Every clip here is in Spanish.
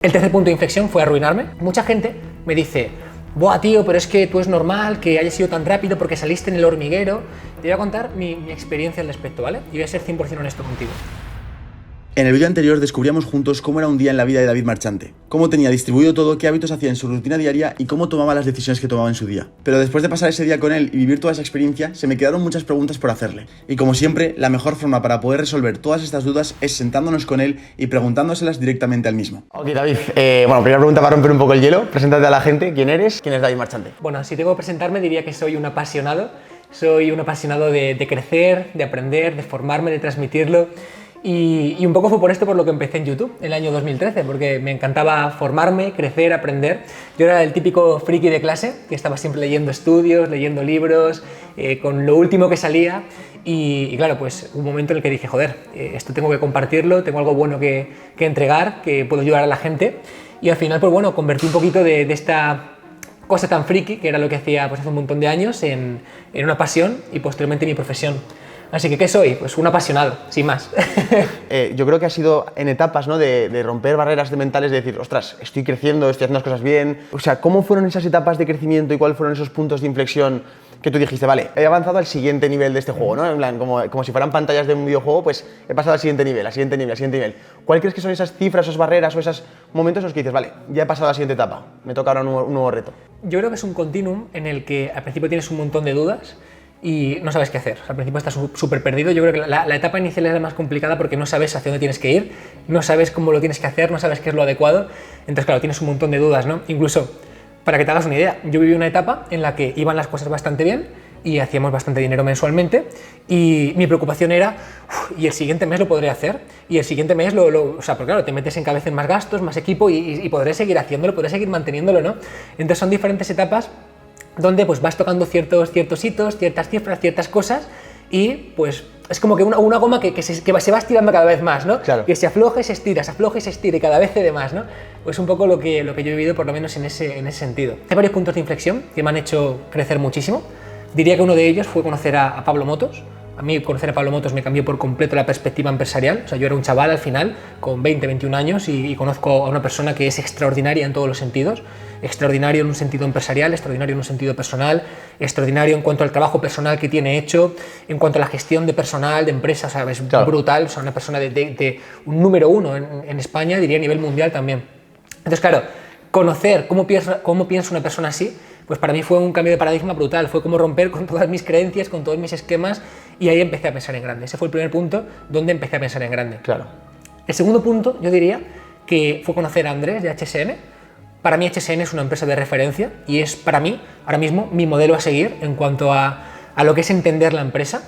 El tercer punto de inflexión fue arruinarme. Mucha gente me dice, buah tío, pero es que tú es normal que hayas sido tan rápido porque saliste en el hormiguero. Te voy a contar mi experiencia al respecto, ¿vale? Y voy a ser 100% honesto contigo. En el vídeo anterior descubríamos juntos cómo era un día en la vida de David Marchante, cómo tenía distribuido todo, qué hábitos hacía en su rutina diaria y cómo tomaba las decisiones que tomaba en su día. Pero después de pasar ese día con él y vivir toda esa experiencia, se me quedaron muchas preguntas por hacerle. Y como siempre, la mejor forma para poder resolver todas estas dudas es sentándonos con él y preguntándoselas directamente al mismo. Ok, David, primera pregunta para romper un poco el hielo. Preséntate a la gente, ¿quién eres? ¿Quién es David Marchante? Bueno, si tengo que presentarme diría que soy un apasionado. Soy un apasionado de crecer, de aprender, de formarme, de transmitirlo. Y un poco fue por esto por lo que empecé en YouTube en el año 2013, porque me encantaba formarme, crecer, aprender. Yo era el típico friki de clase, que estaba siempre leyendo estudios, leyendo libros, con lo último que salía. Y claro, pues un momento en el que dije, joder, esto tengo que compartirlo, tengo algo bueno que entregar, que puedo ayudar a la gente. Y al final, pues bueno, convertí un poquito de esta cosa tan friki, que era lo que hacía pues, hace un montón de años, en una pasión y posteriormente mi profesión. Así que, ¿qué soy? Pues un apasionado, sin más. Yo creo que ha sido en etapas, ¿no? de romper barreras mentales, de decir, ostras, estoy creciendo, estoy haciendo las cosas bien. O sea, ¿cómo fueron esas etapas de crecimiento y cuáles fueron esos puntos de inflexión que tú dijiste, vale, he avanzado al siguiente nivel de este juego, ¿no? En plan, como si fueran pantallas de un videojuego, pues he pasado al siguiente nivel, al siguiente nivel, al siguiente nivel. ¿Cuál crees que son esas cifras, esas barreras o esos momentos en los que dices, vale, ya he pasado a la siguiente etapa, me toca ahora un nuevo reto? Yo creo que es un continuum en el que al principio tienes un montón de dudas y no sabes qué hacer. O sea, al principio estás súper perdido. Yo creo que la etapa inicial es la más complicada porque no sabes hacia dónde tienes que ir, no sabes cómo lo tienes que hacer, no sabes qué es lo adecuado. Entonces, claro, tienes un montón de dudas, ¿no? Incluso, para que te hagas una idea, yo viví una etapa en la que iban las cosas bastante bien y hacíamos bastante dinero mensualmente y mi preocupación era, ¿y el siguiente mes lo podré hacer? Y el siguiente mes o sea, porque claro, te metes en cabeza en más gastos, más equipo y podré seguir haciéndolo, podré seguir manteniéndolo, ¿no? Entonces son diferentes etapas donde pues vas tocando ciertos hitos, ciertas cifras, ciertas cosas y pues es como que una goma que se va estirando cada vez más, ¿no? Claro. Que se afloja y se estira, se afloja y se estira y cada vez cede más, ¿no? Pues un poco lo que yo he vivido por lo menos en ese sentido. Hay varios puntos de inflexión que me han hecho crecer muchísimo. Diría que uno de ellos fue conocer a Pablo Motos. A mí conocer a Pablo Motos me cambió por completo la perspectiva empresarial. O sea, yo era un chaval al final, con 20, 21 años y conozco a una persona que es extraordinaria en todos los sentidos. Extraordinario en un sentido empresarial, extraordinario en un sentido personal, extraordinario en cuanto al trabajo personal que tiene hecho, en cuanto a la gestión de personal, de empresas, ¿sabes? Claro. Brutal, o sea, una persona de un número uno en España, diría a nivel mundial también. Entonces, claro, conocer cómo piensa una persona así, pues para mí fue un cambio de paradigma brutal, fue como romper con todas mis creencias, con todos mis esquemas y ahí empecé a pensar en grande. Ese fue el primer punto donde empecé a pensar en grande. Claro. El segundo punto, yo diría, que fue conocer a Andrés de HSN. Para mí HSN es una empresa de referencia y es para mí, ahora mismo, mi modelo a seguir en cuanto a lo que es entender la empresa.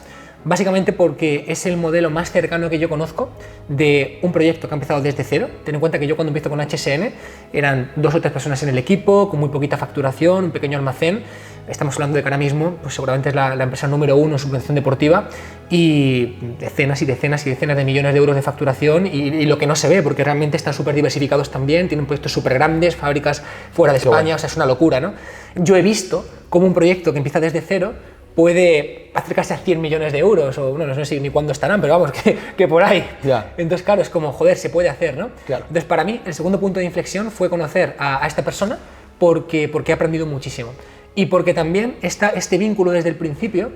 Básicamente porque es el modelo más cercano que yo conozco de un proyecto que ha empezado desde cero. Ten en cuenta que yo cuando empiezo con HSN eran 2 o 3 personas en el equipo, con muy poquita facturación, un pequeño almacén. Estamos hablando de que ahora mismo pues seguramente es la empresa número 1 en subvención deportiva y decenas y decenas y decenas de millones de euros de facturación y lo que no se ve porque realmente están súper diversificados también, tienen proyectos súper grandes, fábricas fuera de España, bueno. O sea, es una locura, ¿no? Yo he visto cómo un proyecto que empieza desde cero puede acercarse a 100 millones de euros, o no sé ni cuándo estarán, pero vamos, que por ahí. Ya. Entonces, claro, es como, joder, se puede hacer, ¿no? Claro. Entonces, para mí, el segundo punto de inflexión fue conocer a esta persona porque he aprendido muchísimo. Y porque también este vínculo desde el principio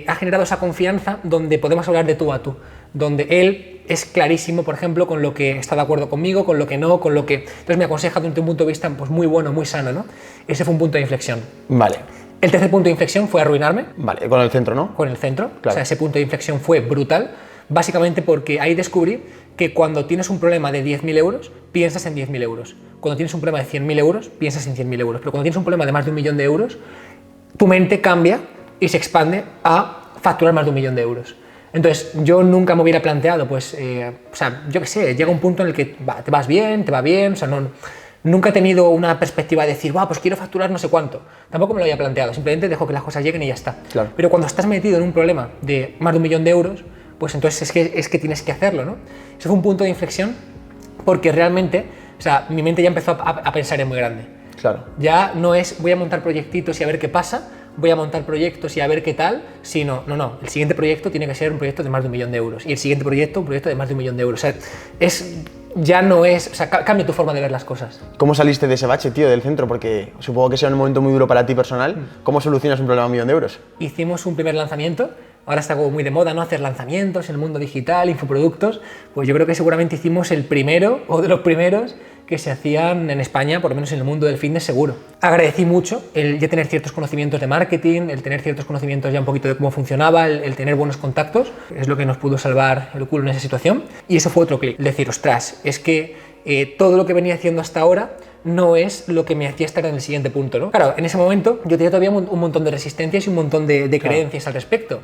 ha generado esa confianza donde podemos hablar de tú a tú, donde él es clarísimo, por ejemplo, con lo que está de acuerdo conmigo, con lo que no, con lo que... Entonces me aconseja desde un punto de vista pues, muy bueno, muy sano, ¿no? Ese fue un punto de inflexión. Vale. El tercer punto de inflexión fue arruinarme. Vale, con el centro, ¿no? Con el centro. Claro. O sea, ese punto de inflexión fue brutal, básicamente porque ahí descubrí que cuando tienes un problema de 10.000 euros, piensas en 10.000 euros. Cuando tienes un problema de 100.000 euros, piensas en 100.000 euros. Pero cuando tienes un problema de más de 1 millón de euros, tu mente cambia y se expande a facturar más de 1 millón de euros. Entonces, yo nunca me hubiera planteado, pues, o sea, yo qué sé, llega un punto en el que te vas bien, te va bien, o sea, nunca he tenido una perspectiva de decir, pues quiero facturar no sé cuánto. Tampoco me lo había planteado, simplemente dejo que las cosas lleguen y ya está. Claro. Pero cuando estás metido en un problema de más de 1 millón de euros, pues entonces es que tienes que hacerlo, ¿no? Ese fue un punto de inflexión porque realmente, o sea, mi mente ya empezó a pensar en muy grande. Claro. Ya no es voy a montar proyectitos y a ver qué pasa, voy a montar proyectos y a ver qué tal, sino, no, el siguiente proyecto tiene que ser un proyecto de más de 1 millón de euros y el siguiente proyecto un proyecto de más de 1 millón de euros. O sea, es ya no es, o sea, cambia tu forma de ver las cosas. ¿Cómo saliste de ese bache, tío, del centro? Porque supongo que sea un momento muy duro para ti personal. ¿Cómo solucionas un problema de 1 millón de euros? Hicimos un primer lanzamiento, ahora está como muy de moda, ¿no? Hacer lanzamientos en el mundo digital, infoproductos, pues yo creo que seguramente hicimos el primero, o de los primeros, que se hacían en España, por lo menos en el mundo del fitness seguro. Agradecí mucho el ya tener ciertos conocimientos de marketing, el tener ciertos conocimientos ya un poquito de cómo funcionaba, el tener buenos contactos, es lo que nos pudo salvar el culo en esa situación. Y eso fue otro clic, decir, ostras, es que todo lo que venía haciendo hasta ahora no es lo que me hacía estar en el siguiente punto, ¿no? Claro, en ese momento yo tenía todavía un montón de resistencias y un montón de creencias al respecto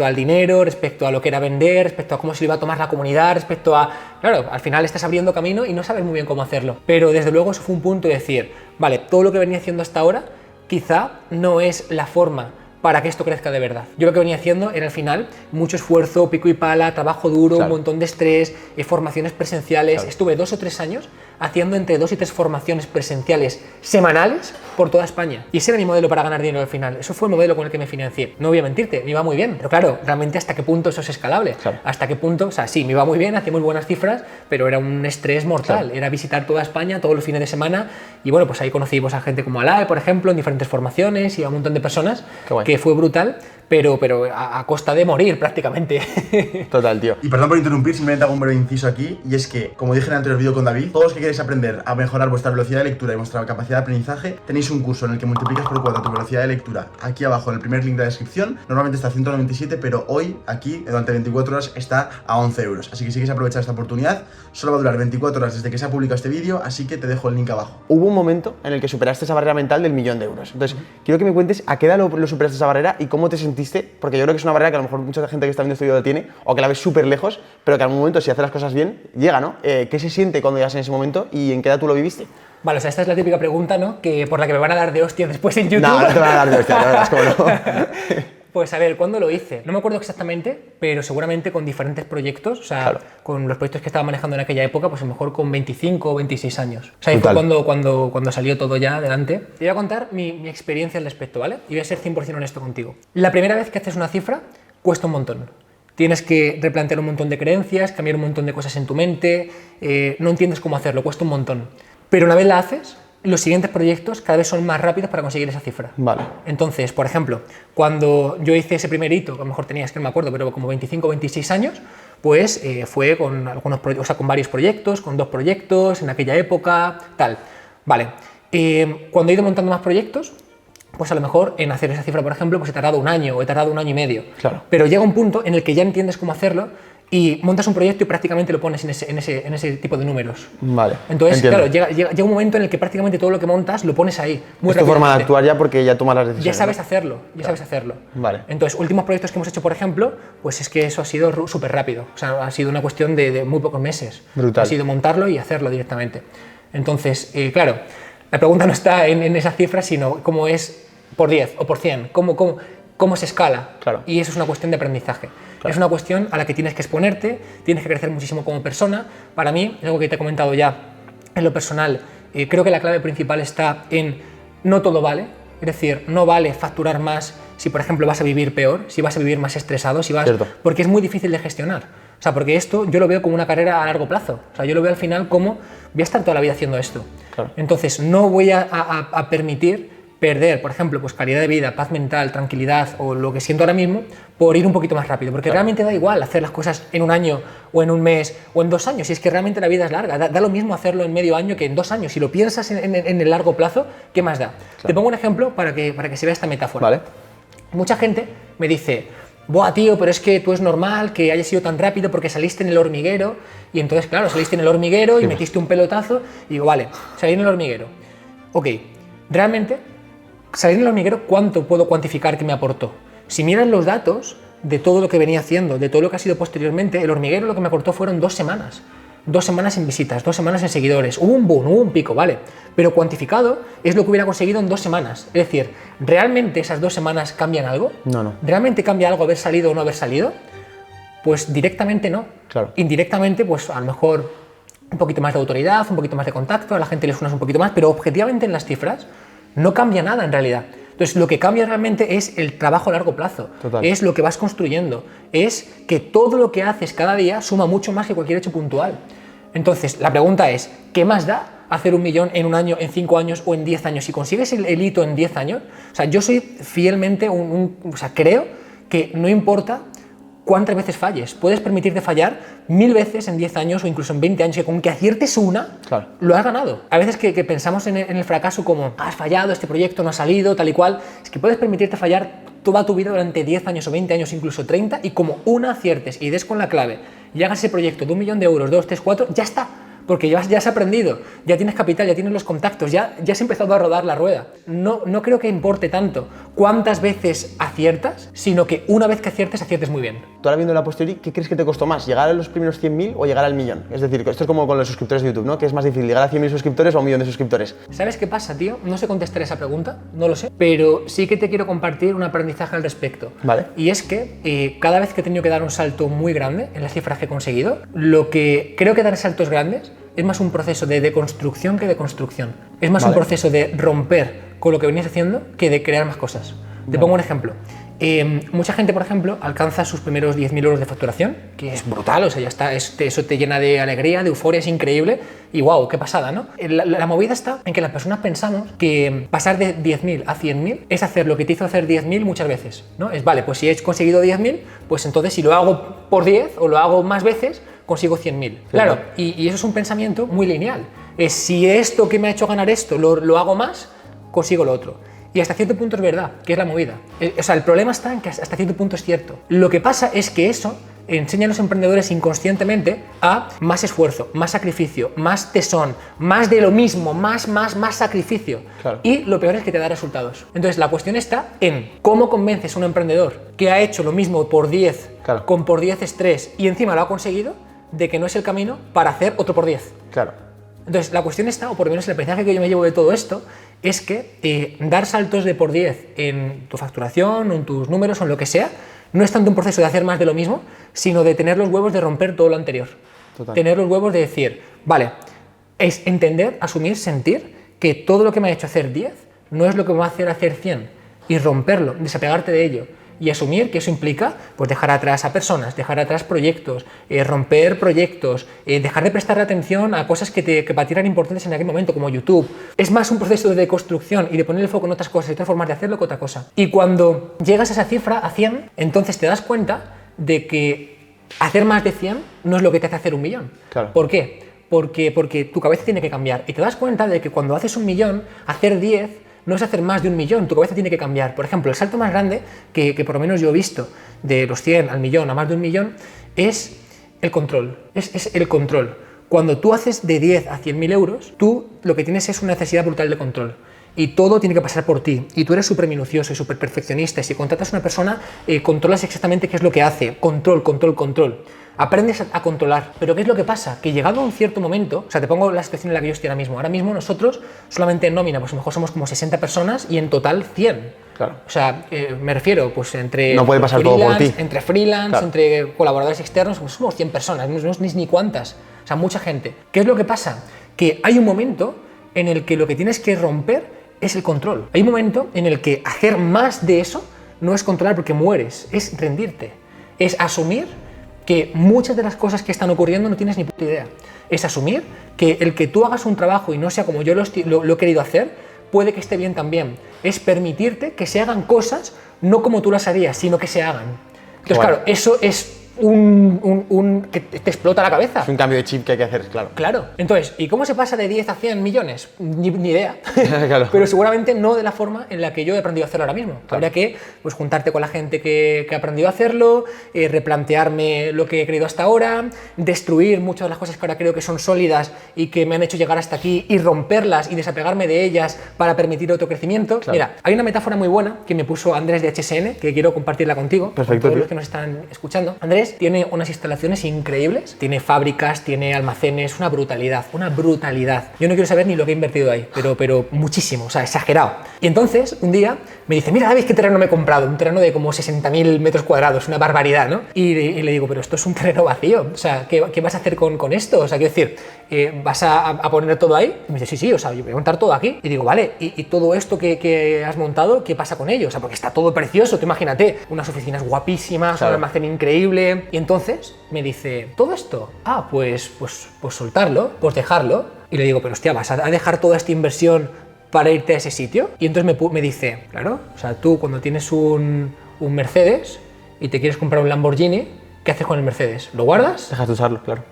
al dinero, respecto a lo que era vender, respecto a cómo se lo iba a tomar la comunidad, respecto a... Claro, al final estás abriendo camino y no sabes muy bien cómo hacerlo. Pero desde luego eso fue un punto de decir, vale, todo lo que venía haciendo hasta ahora quizá no es la forma para que esto crezca de verdad. Yo lo que venía haciendo era al final mucho esfuerzo, pico y pala, trabajo duro, un montón de estrés, formaciones presenciales. Estuve 2 o 3 años haciendo entre 2 y 3 formaciones presenciales semanales por toda España. Y ese era mi modelo para ganar dinero al final. Eso fue el modelo con el que me financié. No voy a mentirte, me iba muy bien. Pero claro, realmente hasta qué punto eso es escalable. Hasta qué punto, o sea, sí, me iba muy bien, hacía muy buenas cifras, pero era un estrés mortal. Era visitar toda España todos los fines de semana. Y bueno, pues ahí conocí a gente como Alae, por ejemplo, en diferentes formaciones y a un montón de personas, que fue brutal, pero a costa de morir prácticamente. Total, tío. Y perdón por interrumpir, simplemente hago un breve inciso aquí, y es que, como dije en el anterior vídeo con David, todos los que queréis aprender a mejorar vuestra velocidad de lectura y vuestra capacidad de aprendizaje, tenéis un curso en el que multiplicas por 4 tu velocidad de lectura aquí abajo en el primer link de la descripción. Normalmente está a 197, pero hoy, aquí, durante 24 horas, está a 11 euros. Así que si quieres aprovechar esta oportunidad, solo va a durar 24 horas desde que se ha publicado este vídeo, así que te dejo el link abajo. Hubo un momento en el que superaste esa barrera mental del 1 millón de euros. Entonces, quiero que me cuentes a qué edad lo superaste esa barrera y cómo te sentiste, porque yo creo que es una barrera que a lo mejor mucha gente que está viendo este vídeo la tiene, o que la ves súper lejos, pero que en algún momento, si haces las cosas bien, llega, ¿no? ¿Qué se siente cuando llegas en ese momento y en qué edad tú lo viviste? Vale, o sea, esta es la típica pregunta, ¿no? Por la que me van a dar de hostia después en YouTube. No, no te van a dar de hostia, no verás cómo no. Pues a ver, ¿cuándo lo hice? No me acuerdo exactamente, pero seguramente con diferentes proyectos, o sea, con los proyectos que estaba manejando en aquella época, pues a lo mejor con 25 o 26 años. O sea, ahí fue cuando salió todo ya adelante. Te voy a contar mi experiencia al respecto, ¿vale? Y voy a ser 100% honesto contigo. La primera vez que haces una cifra, cuesta un montón. Tienes que replantear un montón de creencias, cambiar un montón de cosas en tu mente, no entiendes cómo hacerlo, cuesta un montón. Pero una vez la haces, los siguientes proyectos cada vez son más rápidos para conseguir esa cifra. Vale. Entonces, por ejemplo, cuando yo hice ese primer hito, que a lo mejor tenías que no me acuerdo, pero como 25 o 26 años, pues fue con con varios proyectos, con 2 proyectos en aquella época, tal. Vale. Cuando he ido montando más proyectos, pues a lo mejor en hacer esa cifra, por ejemplo, pues he tardado 1 año o he tardado 1 año y medio. Claro. Pero llega un punto en el que ya entiendes cómo hacerlo y montas un proyecto y prácticamente lo pones en ese tipo de números. Vale. Entonces, entiendo. claro, llega un momento en el que prácticamente todo lo que montas lo pones ahí. Muy es tu forma de actuar ya porque ya tomas las decisiones. Ya sabes ¿no? hacerlo, ya sabes hacerlo. Vale. Entonces, últimos proyectos que hemos hecho, por ejemplo, pues es que eso ha sido súper rápido. O sea, ha sido una cuestión de muy pocos meses. Brutal. Ha sido montarlo y hacerlo directamente. Entonces, claro, la pregunta no está en esa cifra, sino cómo es por 10 o por 100, cómo se escala. Claro. Y eso es una cuestión de aprendizaje. Claro. Es una cuestión a la que tienes que exponerte, tienes que crecer muchísimo como persona. Para mí, es algo que te he comentado ya en lo personal, creo que la clave principal está en no todo vale. Es decir, no vale facturar más si, por ejemplo, vas a vivir peor, si vas a vivir más estresado, porque es muy difícil de gestionar. O sea, porque esto yo lo veo como una carrera a largo plazo. O sea, yo lo veo al final como voy a estar toda la vida haciendo esto. Claro. Entonces, no voy a permitir perder, por ejemplo, pues calidad de vida, paz mental, tranquilidad o lo que siento ahora mismo por ir un poquito más rápido, porque realmente da igual hacer las cosas en 1 año o en 1 mes o en 2 años, si es que realmente la vida es larga, da lo mismo hacerlo en medio año que en 2 años, si lo piensas en el largo plazo, ¿qué más da? Claro. Te pongo un ejemplo para que se vea esta metáfora. Vale. Mucha gente me dice, buah tío, pero es que tú es normal que hayas sido tan rápido porque saliste en el hormiguero, y entonces claro, saliste en el hormiguero y metiste un pelotazo, y digo, vale, salí en el hormiguero, ok, realmente salir en el hormiguero, ¿cuánto puedo cuantificar que me aportó? Si miras los datos de todo lo que venía haciendo, de todo lo que ha sido posteriormente, el hormiguero lo que me aportó fueron 2 semanas. 2 semanas en visitas, 2 semanas en seguidores. Hubo un boom, hubo un pico, ¿vale? Pero cuantificado es lo que hubiera conseguido en 2 semanas. Es decir, ¿realmente esas 2 semanas cambian algo? No. ¿Realmente cambia algo haber salido o no haber salido? Pues directamente no. Claro. Indirectamente, pues a lo mejor un poquito más de autoridad, un poquito más de contacto, a la gente le suena un poquito más, pero objetivamente en las cifras no cambia nada en realidad. Entonces, lo que cambia realmente es el trabajo a largo plazo. Total. Es lo que vas construyendo. Es que todo lo que haces cada día suma mucho más que cualquier hecho puntual. Entonces, la pregunta es, ¿qué más da hacer 1 millón en 1 año, en 5 años o en 10 años? Si consigues el hito en 10 años, o sea, yo soy fielmente o sea, creo que no importa cuántas veces falles, puedes permitirte fallar 1000 veces en 10 años o incluso en 20 años, que con que aciertes una, claro, lo has ganado. A veces que pensamos en el fracaso como, has fallado, este proyecto no ha salido, tal y cual, es que puedes permitirte fallar toda tu vida durante 10 años o 20 años, incluso 30, y como una aciertes y des con la clave y hagas ese proyecto de 1 millón de euros, 2, 3, 4, ya está. Porque ya has aprendido, ya tienes capital, ya tienes los contactos, ya has empezado a rodar la rueda. No creo que importe tanto cuántas veces aciertas, sino que una vez que aciertes muy bien. Tú ahora viendo la posteriori, ¿qué crees que te costó más? ¿Llegar a los primeros 100.000 o llegar al millón? Es decir, esto es como con los suscriptores de YouTube, ¿no? ¿Qué es más difícil, llegar a 100.000 suscriptores o a 1 millón de suscriptores? ¿Sabes qué pasa, tío? No sé contestar esa pregunta, no lo sé, pero sí que te quiero compartir un aprendizaje al respecto. Vale. Y es que cada vez que he tenido que dar un salto muy grande en las cifras que he conseguido, lo que creo que dar saltos grandes es más un proceso de deconstrucción que de construcción. Es más un proceso de romper con lo que venías haciendo que de crear más cosas. Te pongo un ejemplo. Mucha gente, por ejemplo, alcanza sus primeros 10.000 euros de facturación, que es brutal, o sea, ya está, eso te llena de alegría, de euforia, es increíble, y wow, qué pasada, ¿no? La movida está en que las personas pensamos que pasar de 10.000 a 100.000 es hacer lo que te hizo hacer 10.000 muchas veces, ¿no? Es, vale, pues si he conseguido 10.000, pues entonces si lo hago por 10 o lo hago más veces, consigo 100.000. Claro, y eso es un pensamiento muy lineal. Es, si esto que me ha hecho ganar esto lo hago más, consigo lo otro. Y hasta cierto punto es verdad, que es la movida. O sea, el problema está en que hasta cierto punto es cierto. Lo que pasa es que eso enseña a los emprendedores inconscientemente a más esfuerzo, más sacrificio, más tesón, más de lo mismo, más sacrificio. Claro. Y lo peor es que te da resultados. Entonces, la cuestión está en cómo convences a un emprendedor que ha hecho lo mismo por 10, claro, con por 10 estrés y encima lo ha conseguido, de que no es el camino para hacer otro por 10. Claro. Entonces, la cuestión está, o por lo menos el aprendizaje que yo me llevo de todo esto, es que dar saltos de por 10 en tu facturación, o en tus números, o en lo que sea, no es tanto un proceso de hacer más de lo mismo, sino de tener los huevos de romper todo lo anterior. Total. Tener los huevos de decir, vale, es entender, asumir, sentir que todo lo que me ha hecho hacer 10 no es lo que me va a hacer 100, y romperlo, desapegarte de ello. Y asumir que eso implica pues, dejar atrás a personas, dejar atrás proyectos, romper proyectos, dejar de prestar atención a cosas que para ti eran importantes en aquel momento, como YouTube. Es más un proceso de deconstrucción y de poner el foco en otras cosas y otras formas de hacerlo que otra cosa. Y cuando llegas a esa cifra, a 100, entonces te das cuenta de que hacer más de 100 no es lo que te hace hacer 1 millón. Claro. ¿Por qué? Porque tu cabeza tiene que cambiar. Y te das cuenta de que cuando haces 1 millón, hacer 10 no es hacer más de 1 millón, tu cabeza tiene que cambiar. Por ejemplo, el salto más grande que por lo menos yo he visto de los 100 al millón a más de 1 millón es el control. Es el control. Cuando tú haces de 10 a 100.000 euros, tú lo que tienes es una necesidad brutal de control. Y todo tiene que pasar por ti. Y tú eres súper minucioso y súper perfeccionista. Y si contratas a una persona, controlas exactamente qué es lo que hace. Control, control, control. Aprendes a controlar. Pero ¿qué es lo que pasa? Que llegado a un cierto momento, o sea, te pongo la situación en la que yo estoy ahora mismo. Ahora mismo nosotros, solamente en nómina, pues a lo mejor somos como 60 personas y en total 100. Claro. O sea, me refiero, pues entre... No puede pasar todo por ti. Entre freelance, claro, entre colaboradores externos, pues somos 100 personas, no es ni cuántas. O sea, mucha gente. ¿Qué es lo que pasa? Que hay un momento en el que lo que tienes que romper es el control. Hay un momento en el que hacer más de eso no es controlar porque mueres, es rendirte. Es asumir que muchas de las cosas que están ocurriendo no tienes ni puta idea. Es asumir que el que tú hagas un trabajo y no sea como yo lo he querido hacer, puede que esté bien también. Es permitirte que se hagan cosas no como tú las harías, sino que se hagan. Entonces, bueno, claro, eso es que te explota la cabeza. es un cambio de chip que hay que hacer, claro. Claro. Entonces, ¿y cómo se pasa de 10 a 100 millones? Ni idea. Claro. Pero seguramente no de la forma en la que yo he aprendido a hacerlo ahora mismo. Claro. Habría que pues, juntarte con la gente que ha aprendido a hacerlo, replantearme lo que he creído hasta ahora, destruir muchas de las cosas que ahora creo que son sólidas y que me han hecho llegar hasta aquí y romperlas y desapegarme de ellas para permitir otro crecimiento. Claro. Mira, hay una metáfora muy buena que me puso Andrés de HSN, que quiero compartirla contigo, Perfecto, con todos tío. los que nos están escuchando. Andrés tiene unas instalaciones increíbles, tiene fábricas, tiene almacenes, una brutalidad, una brutalidad. Yo no quiero saber ni lo que he invertido ahí, pero muchísimo, o sea, exagerado. Y entonces, un día, me dice, mira, David, qué terreno me he comprado, un terreno de como 60.000 metros cuadrados, una barbaridad, ¿no? Y le digo, pero esto es un terreno vacío, o sea, ¿qué vas a hacer con esto? O sea, quiero decir, ¿vas a poner todo ahí? Y me dice, sí, sí, o sea, yo voy a montar todo aquí. Y digo, vale, ¿y todo esto que has montado, qué pasa con ello? O sea, porque está todo precioso, tú imagínate, unas oficinas guapísimas, claro, un almacén increíble. Y entonces me dice, ¿todo esto? Pues soltarlo, pues dejarlo. Y le digo, pero hostia, ¿vas a dejar toda esta inversión para irte a ese sitio? Y entonces me dice, claro, o sea, tú cuando tienes un Mercedes y te quieres comprar un Lamborghini, ¿qué haces con el Mercedes? ¿Lo guardas? Dejas de usarlo, claro.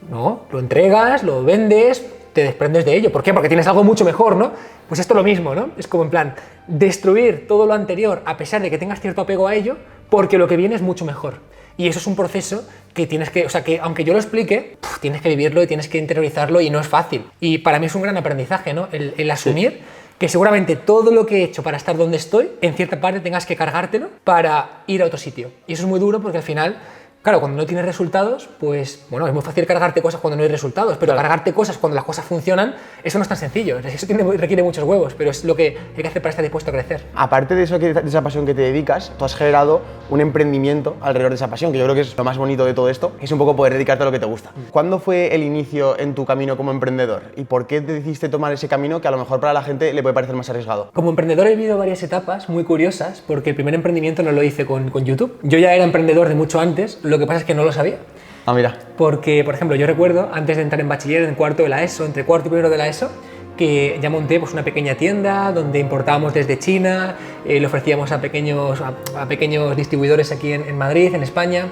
No, lo entregas, lo vendes, te desprendes de ello. ¿Por qué? Porque tienes algo mucho mejor, ¿no? Pues esto es lo mismo, ¿no? Es como en plan, destruir todo lo anterior a pesar de que tengas cierto apego a ello, porque lo que viene es mucho mejor. Y eso es un proceso que tienes que, o sea, que aunque yo lo explique, tienes que vivirlo y tienes que interiorizarlo y no es fácil. Y para mí es un gran aprendizaje, ¿no? El asumir que seguramente todo lo que he hecho para estar donde estoy, en cierta parte tengas que cargártelo para ir a otro sitio. Y eso es muy duro porque al final, claro, cuando no tienes resultados, pues bueno, es muy fácil cargarte cosas cuando no hay resultados, pero claro, cargarte cosas cuando las cosas funcionan, eso no es tan sencillo. Eso requiere muchos huevos, pero es lo que hay que hacer para estar dispuesto a crecer. Aparte de eso, de esa pasión que te dedicas, tú has generado un emprendimiento alrededor de esa pasión, que yo creo que es lo más bonito de todo esto, que es un poco poder dedicarte a lo que te gusta. ¿Cuándo fue el inicio en tu camino como emprendedor? ¿Y por qué te decidiste tomar ese camino que a lo mejor para la gente le puede parecer más arriesgado? Como emprendedor he vivido varias etapas muy curiosas, porque el primer emprendimiento no lo hice con YouTube. Yo ya era emprendedor de mucho antes, lo que pasa es que no lo sabía. Ah, mira. Porque, por ejemplo, yo recuerdo, antes de entrar en bachiller, en cuarto de la ESO, entre cuarto y primero de la ESO, que ya monté pues, una pequeña tienda donde importábamos desde China, le ofrecíamos a pequeños distribuidores aquí en Madrid, en España.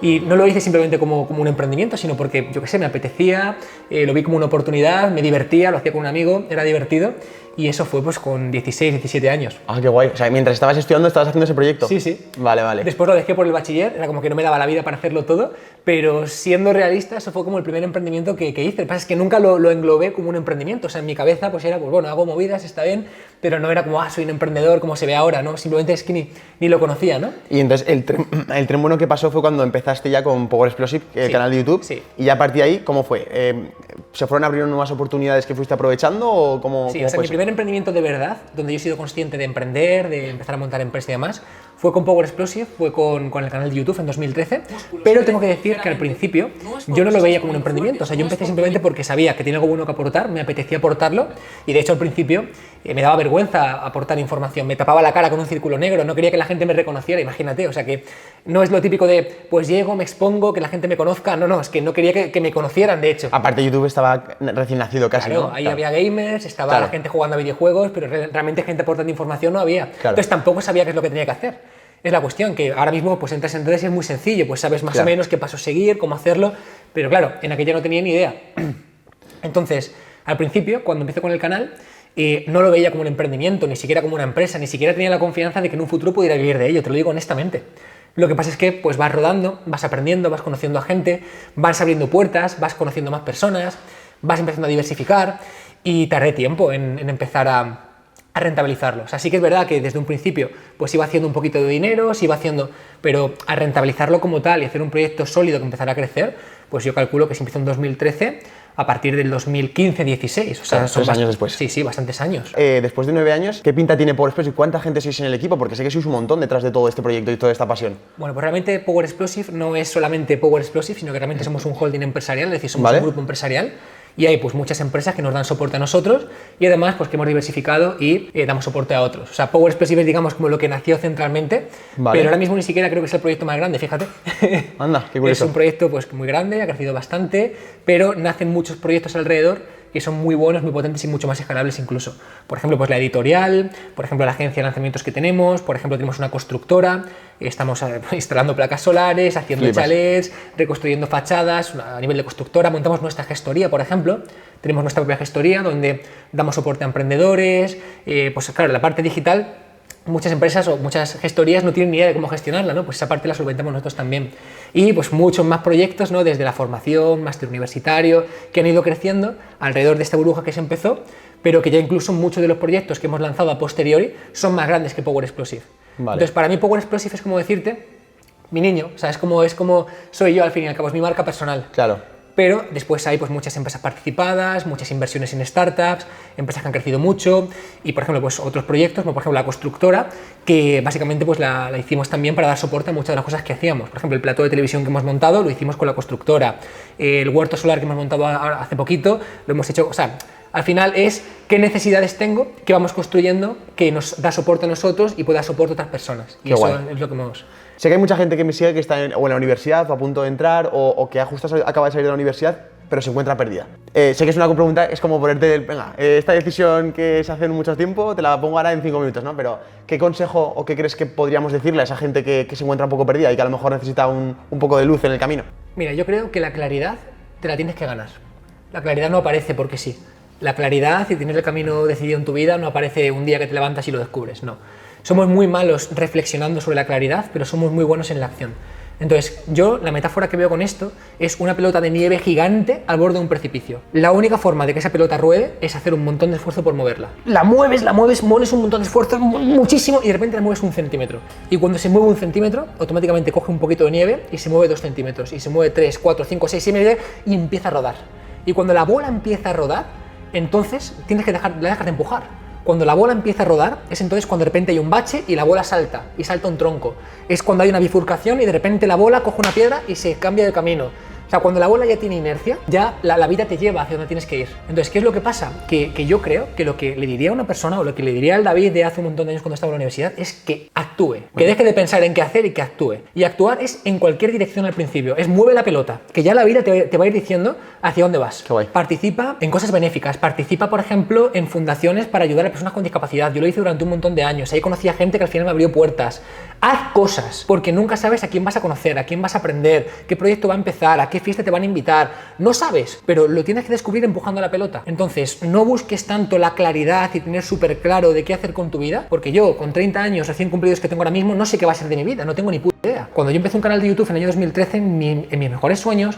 Y no lo hice simplemente como un emprendimiento, sino porque, yo qué sé, me apetecía, lo vi como una oportunidad, me divertía, lo hacía con un amigo, era divertido. Y eso fue pues con 16, 17 años. Ah, qué guay. O sea, mientras estabas estudiando estabas haciendo ese proyecto. Sí, sí. Vale, vale. Después lo dejé por el bachiller, era como que no me daba la vida para hacerlo todo, pero siendo realista, eso fue como el primer emprendimiento que hice. Lo que pasa es que nunca lo englobé como un emprendimiento. O sea, en mi cabeza pues era, pues bueno, hago movidas, está bien, pero no era como, soy un emprendedor como se ve ahora, ¿no? Simplemente es que ni lo conocía, ¿no? Y entonces el tren bueno que pasó fue cuando empezaste ya con Power Explosive, el Sí, canal de YouTube. sí. Y ya a partir de ahí, ¿cómo fue? ¿Se fueron abriendo nuevas oportunidades que fuiste aprovechando o cómo, Sí, cómo o sea, fue mi eso? primer emprendimiento de verdad, donde yo he sido consciente de emprender, de empezar a montar empresas y demás, fue con Power Explosive, fue con el canal de YouTube en 2013, pero tengo que decir que al principio yo no lo veía como un emprendimiento, o sea, yo empecé simplemente porque sabía que tenía algo bueno que aportar, me apetecía aportarlo, y de hecho al principio me daba vergüenza aportar información, me tapaba la cara con un círculo negro, no quería que la gente me reconociera, imagínate, o sea que no es lo típico de, pues llego, me expongo, que la gente me conozca, no, es que no quería que me conocieran, de hecho. Aparte YouTube estaba recién nacido casi, Claro, ¿no? ahí Claro. había gamers, estaba Claro. la gente jugando a videojuegos, pero realmente gente aportando información no había. Claro. Entonces tampoco sabía qué es lo que tenía que hacer. Es la cuestión, que ahora mismo pues entras en redes y es muy sencillo, pues sabes más Claro. o menos qué paso seguir, cómo hacerlo, pero claro, en aquella no tenía ni idea. Entonces, al principio, cuando empecé con el canal, no lo veía como un emprendimiento, ni siquiera como una empresa, ni siquiera tenía la confianza de que en un futuro pudiera vivir de ello, te lo digo honestamente. Lo que pasa es que pues vas rodando, vas aprendiendo, vas conociendo a gente, vas abriendo puertas, vas conociendo más personas, vas empezando a diversificar y tardé tiempo en empezar a rentabilizarlo. O sea, sí que es verdad que desde un principio pues iba haciendo un poquito de dinero, se iba haciendo, pero a rentabilizarlo como tal y hacer un proyecto sólido que empezara a crecer, pues yo calculo que se empezó en 2013, a partir del 2015-16. O sea, Claro, son 3 años después. Sí, bastantes años. Después de 9 años, ¿qué pinta tiene Power Explosive y cuánta gente sois en el equipo? Porque sé que sois un montón detrás de todo este proyecto y toda esta pasión. Bueno, pues realmente Power Explosive no es solamente Power Explosive, sino que realmente somos un holding empresarial, es decir, somos Vale. un grupo empresarial y hay pues muchas empresas que nos dan soporte a nosotros y además pues que hemos diversificado y damos soporte a otros. O sea, Power Explosive es digamos como lo que nació centralmente, Vale. pero ahora mismo ni siquiera creo que es el proyecto más grande, fíjate. Anda, qué curioso. Es un proyecto pues muy grande, ha crecido bastante, pero nacen muchos proyectos alrededor que son muy buenos, muy potentes y mucho más escalables incluso. Por ejemplo, pues la editorial, por ejemplo, la agencia de lanzamientos que tenemos, por ejemplo, tenemos una constructora, estamos instalando placas solares, haciendo Flipas. chalets, reconstruyendo fachadas a nivel de constructora, montamos nuestra gestoría, por ejemplo, tenemos nuestra propia gestoría donde damos soporte a emprendedores, pues claro, la parte digital, muchas empresas o muchas gestorías no tienen ni idea de cómo gestionarla, ¿no? Pues esa parte la solventamos nosotros también. Y pues muchos más proyectos, ¿no? Desde la formación, máster universitario, que han ido creciendo alrededor de esta burbuja que se empezó, pero que ya incluso muchos de los proyectos que hemos lanzado a posteriori son más grandes que Power Explosive. Vale. Entonces, para mí Power Explosive es como decirte, mi niño, o sea, es como soy yo al fin y al cabo, es mi marca personal. Claro. pero después hay pues muchas empresas participadas, muchas inversiones en startups, empresas que han crecido mucho y, por ejemplo, pues otros proyectos, como por ejemplo la constructora, que básicamente pues la hicimos también para dar soporte a muchas de las cosas que hacíamos. Por ejemplo, el plató de televisión que hemos montado lo hicimos con la constructora, el huerto solar que hemos montado hace poquito lo hemos hecho, o sea, al final es qué necesidades tengo, qué vamos construyendo, que nos da soporte a nosotros y puede dar soporte a otras personas. Y Qué eso guay. es lo que hemos... Sé que hay mucha gente que me sigue que está o en la universidad o a punto de entrar o que justo acaba de salir de la universidad, pero se encuentra perdida. Sé que es una pregunta, es como ponerte, venga, esta decisión que se hace en mucho tiempo te la pongo ahora en 5 minutos, ¿no? Pero ¿qué consejo o qué crees que podríamos decirle a esa gente que se encuentra un poco perdida y que a lo mejor necesita un poco de luz en el camino? Mira, yo creo que la claridad te la tienes que ganar. La claridad no aparece porque sí. La claridad y tener el camino decidido en tu vida no aparece un día que te levantas y lo descubres, no. Somos muy malos reflexionando sobre la claridad, pero somos muy buenos en la acción. Entonces, yo, la metáfora que veo con esto es una pelota de nieve gigante al borde de un precipicio. La única forma de que esa pelota ruede es hacer un montón de esfuerzo por moverla. La mueves, mueves un montón de esfuerzo, muchísimo, y de repente la mueves 1 centímetro. Y cuando se mueve 1 centímetro, automáticamente coge un poquito de nieve y se mueve 2 centímetros. Y se mueve 3, 4, 5, 6, 7 y empieza a rodar. Y cuando la bola empieza a rodar, entonces tienes que la dejas de empujar. Cuando la bola empieza a rodar, es entonces cuando de repente hay un bache y la bola salta, y salta un tronco. Es cuando hay una bifurcación y de repente la bola coge una piedra y se cambia de camino. O sea, cuando la bola ya tiene inercia, ya la vida te lleva hacia donde tienes que ir. Entonces, ¿qué es lo que pasa? Que yo creo que lo que le diría a una persona, o lo que le diría al David de hace un montón de años cuando estaba en la universidad, es que actúe. Que deje de pensar en qué hacer y que actúe. Y actuar es en cualquier dirección al principio. Es mueve la pelota, que ya la vida te va a ir diciendo hacia dónde vas. Qué guay. Participa en cosas benéficas. Participa, por ejemplo, en fundaciones para ayudar a personas con discapacidad. Yo lo hice durante un montón de años. Ahí conocí a gente que al final me abrió puertas. Haz cosas, porque nunca sabes a quién vas a conocer, a quién vas a aprender, qué proyecto va a empezar, a qué fiesta te van a invitar. No sabes, pero lo tienes que descubrir empujando la pelota. Entonces, no busques tanto la claridad y tener súper claro de qué hacer con tu vida, porque yo, con 30 años recién cumplidos que tengo ahora mismo, no sé qué va a ser de mi vida, no tengo ni puta idea. Cuando yo empecé un canal de YouTube en el año 2013, en mis mejores sueños,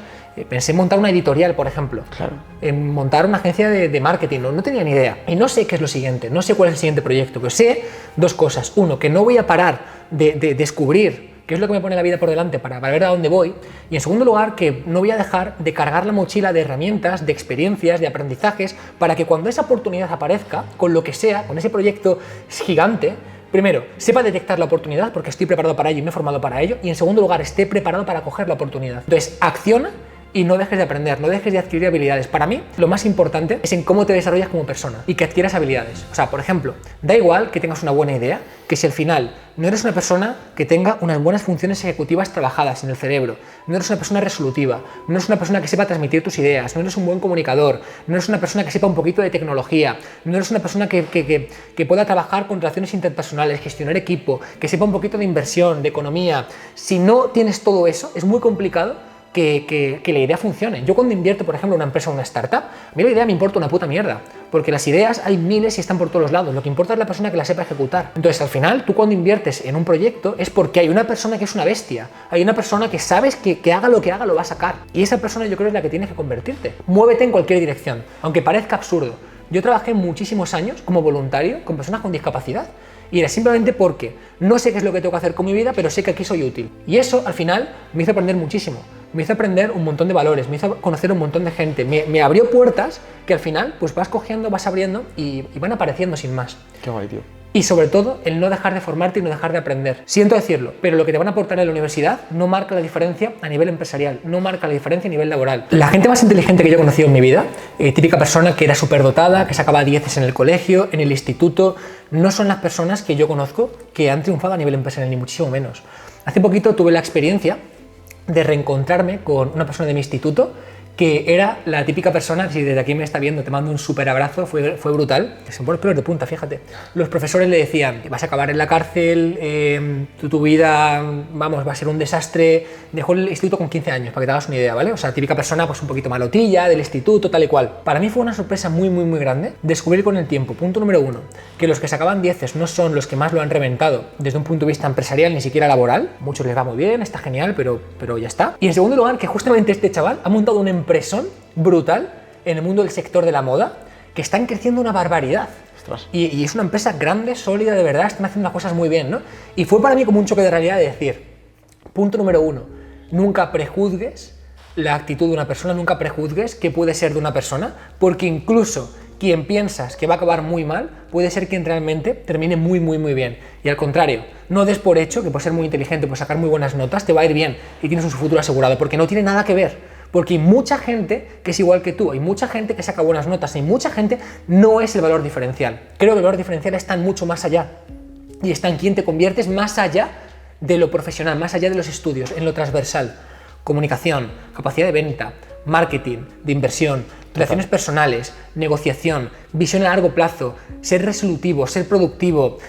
pensé en montar una editorial, por ejemplo. Claro. En montar una agencia de marketing, no tenía ni idea. Y no sé qué es lo siguiente, no sé cuál es el siguiente proyecto, pero sé 2 cosas. Uno, que no voy a parar de descubrir qué es lo que me pone la vida por delante para ver a dónde voy. Y en segundo lugar, que no voy a dejar de cargar la mochila de herramientas, de experiencias, de aprendizajes, para que cuando esa oportunidad aparezca, con lo que sea, con ese proyecto gigante, primero, sepa detectar la oportunidad porque estoy preparado para ello y me he formado para ello. Y en segundo lugar, esté preparado para coger la oportunidad. Entonces, acciona y no dejes de aprender, no dejes de adquirir habilidades. Para mí, lo más importante es en cómo te desarrollas como persona y que adquieras habilidades. O sea, por ejemplo, da igual que tengas una buena idea, que si al final no eres una persona que tenga unas buenas funciones ejecutivas trabajadas en el cerebro, no eres una persona resolutiva, no eres una persona que sepa transmitir tus ideas, no eres un buen comunicador, no eres una persona que sepa un poquito de tecnología, no eres una persona que pueda trabajar con relaciones interpersonales, gestionar equipo, que sepa un poquito de inversión, de economía. Si no tienes todo eso, es muy complicado que la idea funcione. Yo cuando invierto, por ejemplo, en una empresa o una startup, a mí la idea me importa una puta mierda, porque las ideas hay miles y están por todos los lados. Lo que importa es la persona que la sepa ejecutar. Entonces, al final, tú cuando inviertes en un proyecto es porque hay una persona que es una bestia, hay una persona que sabes que haga lo que haga lo va a sacar. Y esa persona yo creo es la que tienes que convertirte. Muévete en cualquier dirección, aunque parezca absurdo. Yo trabajé muchísimos años como voluntario con personas con discapacidad. Y era simplemente porque no sé qué es lo que tengo que hacer con mi vida, pero sé que aquí soy útil. Y eso, al final, me hizo aprender muchísimo. Me hizo aprender un montón de valores, me hizo conocer un montón de gente. Me abrió puertas que al final, pues vas cogiendo, vas abriendo y van apareciendo sin más. Qué guay, tío. Y sobre todo, el no dejar de formarte y no dejar de aprender. Siento decirlo, pero lo que te van a aportar en la universidad no marca la diferencia a nivel empresarial, no marca la diferencia a nivel laboral. La gente más inteligente que yo he conocido en mi vida, típica persona que era superdotada, que sacaba 10 en el colegio, en el instituto, no son las personas que yo conozco que han triunfado a nivel empresarial, ni muchísimo menos. Hace poquito tuve la experiencia de reencontrarme con una persona de mi instituto que era la típica persona, si desde aquí me está viendo, te mando un súper abrazo, fue brutal, que se me ponen los pelos de punta, fíjate. Los profesores le decían, vas a acabar en la cárcel, tu vida, vamos, va a ser un desastre. Dejó el instituto con 15 años, para que te hagas una idea, ¿vale? O sea, típica persona pues un poquito malotilla del instituto, tal y cual. Para mí fue una sorpresa muy, muy, muy grande descubrir con el tiempo, punto número 1, que los que sacaban 10 no son los que más lo han reventado desde un punto de vista empresarial, ni siquiera laboral. Muchos les va muy bien, está genial, pero ya está. Y en segundo lugar, que justamente este chaval ha montado un empresón brutal en el mundo del sector de la moda, que están creciendo una barbaridad. Y es una empresa grande, sólida, de verdad, están haciendo las cosas muy bien, ¿no? Y fue para mí como un choque de realidad de decir, punto número 1, nunca prejuzgues la actitud de una persona, nunca prejuzgues qué puede ser de una persona, porque incluso quien piensas que va a acabar muy mal, puede ser quien realmente termine muy, muy, muy bien. Y al contrario, no des por hecho que por ser muy inteligente, por sacar muy buenas notas, te va a ir bien y tienes un futuro asegurado, porque no tiene nada que ver. Porque hay mucha gente que es igual que tú, hay mucha gente que saca buenas notas, hay mucha gente, no es el valor diferencial. Creo que el valor diferencial está en mucho más allá. Y está en quién te conviertes más allá de lo profesional, más allá de los estudios, en lo transversal. Comunicación, capacidad de venta, marketing, de inversión, relaciones personales, negociación, visión a largo plazo, ser resolutivo, ser productivo,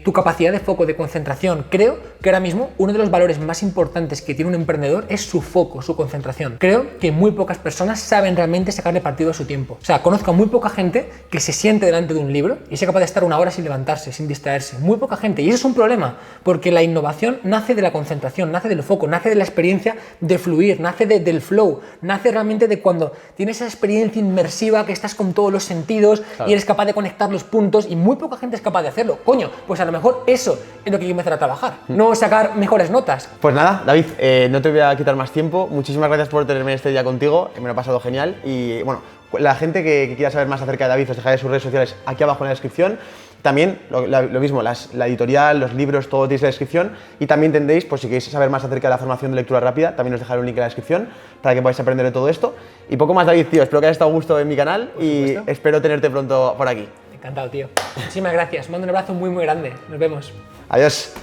tu capacidad de foco, de concentración. Creo que ahora mismo uno de los valores más importantes que tiene un emprendedor es su foco, su concentración. Creo que muy pocas personas saben realmente sacarle partido a su tiempo. O sea, conozco a muy poca gente que se siente delante de un libro y sea capaz de estar una hora sin levantarse, sin distraerse. Muy poca gente. Y eso es un problema, porque la innovación nace de la concentración, nace del foco, nace de la experiencia de fluir, nace del flow, nace realmente de cuando tienes esa experiencia inmersiva que estás con todos los sentidos, claro, y eres capaz de conectar los puntos, y muy poca gente es capaz de hacerlo. Coño, pues a lo mejor eso es lo que hay que empezar a trabajar, no sacar mejores notas. Pues nada, David, no te voy a quitar más tiempo. Muchísimas gracias por tenerme este día contigo, me lo he pasado genial. Y bueno, la gente que quiera saber más acerca de David, os dejaré sus redes sociales aquí abajo en la descripción. También lo mismo, la editorial, los libros, todo tenéis en la descripción. Y también tendréis, pues si queréis saber más acerca de la formación de lectura rápida, también os dejaré un link en la descripción para que podáis aprender de todo esto. Y poco más, David, tío, espero que hayas estado a gusto en mi canal y espero tenerte pronto por aquí. Encantado, tío. Muchísimas gracias, mando un abrazo muy, muy grande. Nos vemos. Adiós.